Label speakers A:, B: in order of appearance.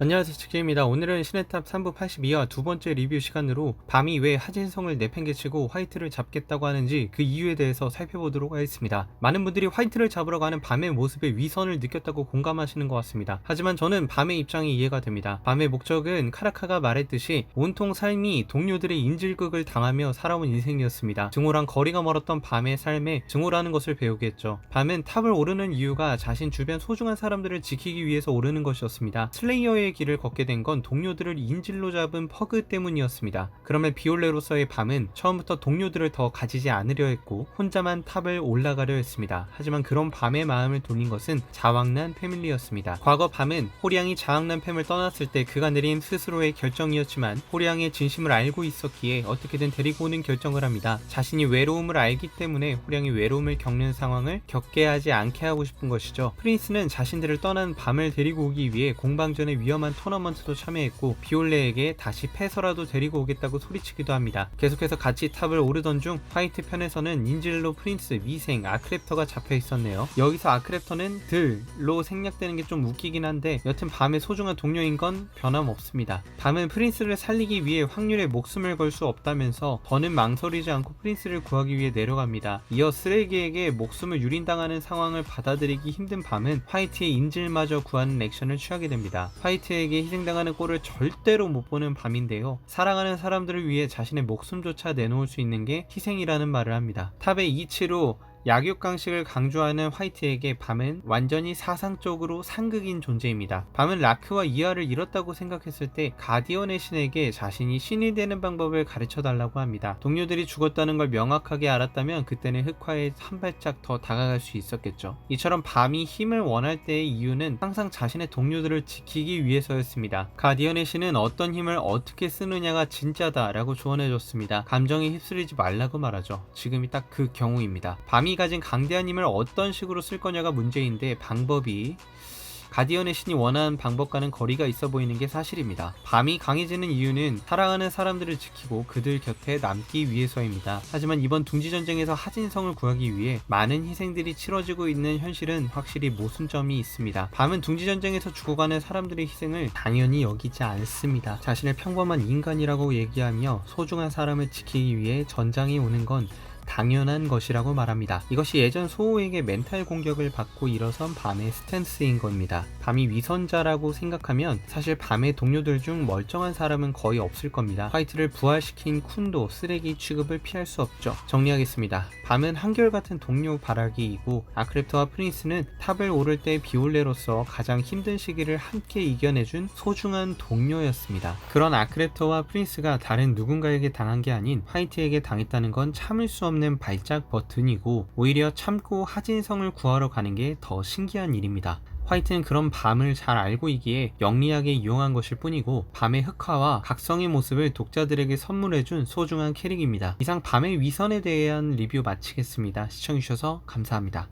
A: 안녕하세요, 치키입니다. 오늘은 시네탑 3부 82화 두 번째 리뷰 시간으로 밤이 왜 하진성을 내팽개치고 화이트를 잡겠다고 하는지 그 이유에 대해서 살펴보도록 하겠습니다. 많은 분들이 화이트를 잡으러 가는 밤의 모습에 위선을 느꼈다고 공감하시는 것 같습니다. 하지만 저는 밤의 입장이 이해가 됩니다. 밤의 목적은 카라카가 말했듯이 온통 삶이 동료들의 인질극을 당하며 살아온 인생이었습니다. 증오랑 거리가 멀었던 밤의 삶에 증오라는 것을 배우겠죠. 밤은 탑을 오르는 이유가 자신 주변 소중한 사람들을 지키기 위해서 오르는 것이었습니다. 슬레이어의 길을 걷게 된 건 동료들을 인질로 잡은 퍼그 때문이었습니다. 그러면 비올레로서의 밤은 처음부터 동료들을 더 가지지 않으려 했고 혼자만 탑을 올라가려 했습니다. 하지만 그런 밤의 마음을 돌린 것은 자왕난 패밀리였습니다. 과거 밤은 호리앙이 자왕난 팸을 떠났을 때 그가 내린 스스로의 결정이었지만 호리앙의 진심을 알고 있었기에 어떻게든 데리고 오는 결정을 합니다. 자신이 외로움을 알기 때문에 호리앙이 외로움을 겪는 상황을 겪게 하지 않게 하고 싶은 것이죠. 프린스는 자신들을 떠난 밤을 데리고 오기 위해 공방전의 위험한 토너먼트도 참여했고 비올레에게 다시 패서라도 데리고 오겠다고 소리치기도 합니다. 계속해서 같이 탑을 오르던 중 화이트 편에서는 인질로 프린스, 미생, 아크랩터가 잡혀 있었네요. 여기서 아크랩터는 들로 생략되는 게 좀 웃기긴 한데 여튼 밤의 소중한 동료인 건 변함없습니다. 밤은 프린스를 살리기 위해 확률에 목숨을 걸 수 없다면서 더는 망설이지 않고 프린스를 구하기 위해 내려갑니다. 이어 쓰레기에게 목숨을 유린당하는 상황을 받아들이기 힘든 밤은 화이트의 인질마저 구하는 액션을 취하게 됩니다. 화이트에게 희생당하는 꼴을 절대로 못 보는 밤인데요. 사랑하는 사람들을 위해 자신의 목숨조차 내놓을 수 있는 게 희생이라는 말을 합니다. 탑의 이치로 약육강식을 강조하는 화이트에게 밤은 완전히 사상적으로 상극인 존재입니다. 밤은 라크와 이하를 잃었다고 생각했을 때 가디언의 신에게 자신이 신이 되는 방법을 가르쳐달라고 합니다. 동료들이 죽었다는 걸 명확하게 알았다면 그때는 흑화에 한 발짝 더 다가갈 수 있었겠죠. 이처럼 밤이 힘을 원할 때의 이유는 항상 자신의 동료들을 지키기 위해서였습니다. 가디언의 신은 어떤 힘을 어떻게 쓰느냐가 진짜다 라고 조언해줬습니다. 감정에 휩쓸리지 말라고 말하죠. 지금이 딱 그 경우입니다. 밤이 가진 강대한 힘을 어떤 식으로 쓸 거냐가 문제인데 방법이 가디언의 신이 원하는 방법과는 거리가 있어 보이는 게 사실입니다. 밤이 강해지는 이유는 사랑하는 사람들을 지키고 그들 곁에 남기 위해서입니다. 하지만 이번 둥지전쟁에서 하진성을 구하기 위해 많은 희생들이 치러지고 있는 현실은 확실히 모순점이 있습니다. 밤은 둥지전쟁에서 죽어가는 사람들의 희생을 당연히 여기지 않습니다. 자신을 평범한 인간이라고 얘기하며 소중한 사람을 지키기 위해 전장에 오는 건 당연한 것이라고 말합니다. 이것이 예전 소호에게 멘탈 공격을 받고 일어선 밤의 스탠스인 겁니다. 밤이 위선자라고 생각하면 사실 밤의 동료들 중 멀쩡한 사람은 거의 없을 겁니다. 화이트를 부활시킨 쿤도 쓰레기 취급을 피할 수 없죠. 정리하겠습니다. 밤은 한결같은 동료 바라기이고 아크랩터와 프린스는 탑을 오를 때 비올레로서 가장 힘든 시기를 함께 이겨내준 소중한 동료였습니다. 그런 아크랩터와 프린스가 다른 누군가에게 당한 게 아닌 화이트에게 당했다는 건 참을 수 없는 발작 버튼이고 오히려 참고 하진성을 구하러 가는 게 더 신기한 일입니다. 화이트는 그런 밤을 잘 알고 있기에 영리하게 이용한 것일 뿐이고 밤의 흑화와 각성의 모습을 독자들에게 선물해준 소중한 캐릭입니다. 이상 밤의 위선에 대한 리뷰 마치겠습니다. 시청해주셔서 감사합니다.